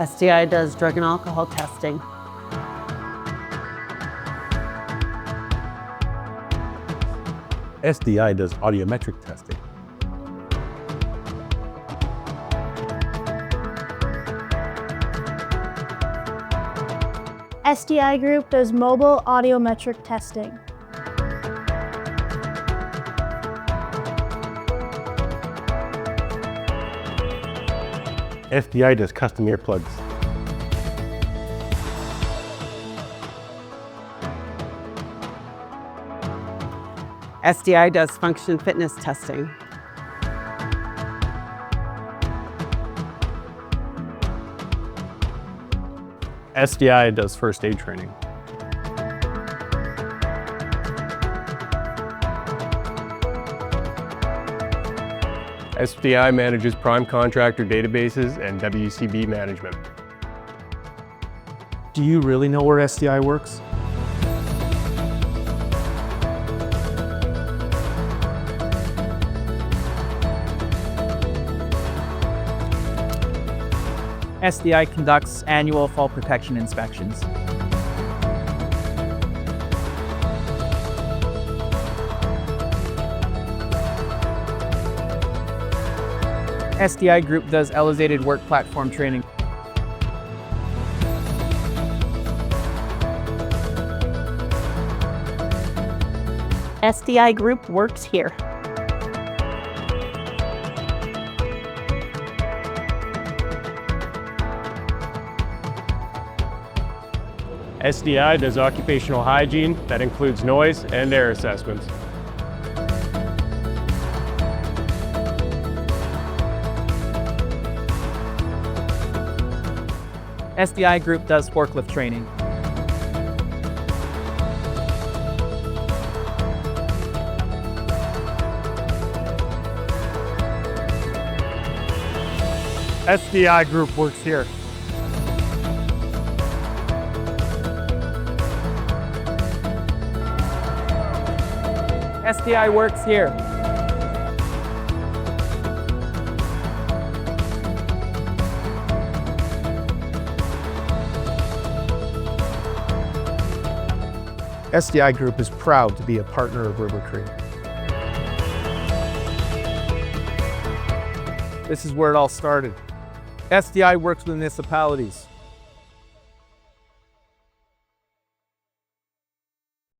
SDI does drug and alcohol testing. SDI does audiometric testing. SDI Group does mobile audiometric testing. SDI does custom earplugs. SDI does function fitness testing. SDI does first aid training. SDI manages prime contractor databases and WCB management. Do you really know where SDI works? SDI conducts annual fall protection inspections. SDI Group does elevated work platform training. SDI Group works here. SDI does occupational hygiene that includes noise and air assessments. SDI Group does forklift training. SDI Group works here. SDI works here. SDI Group is proud to be a partner of River Creek. This is where it all started. SDI works with municipalities.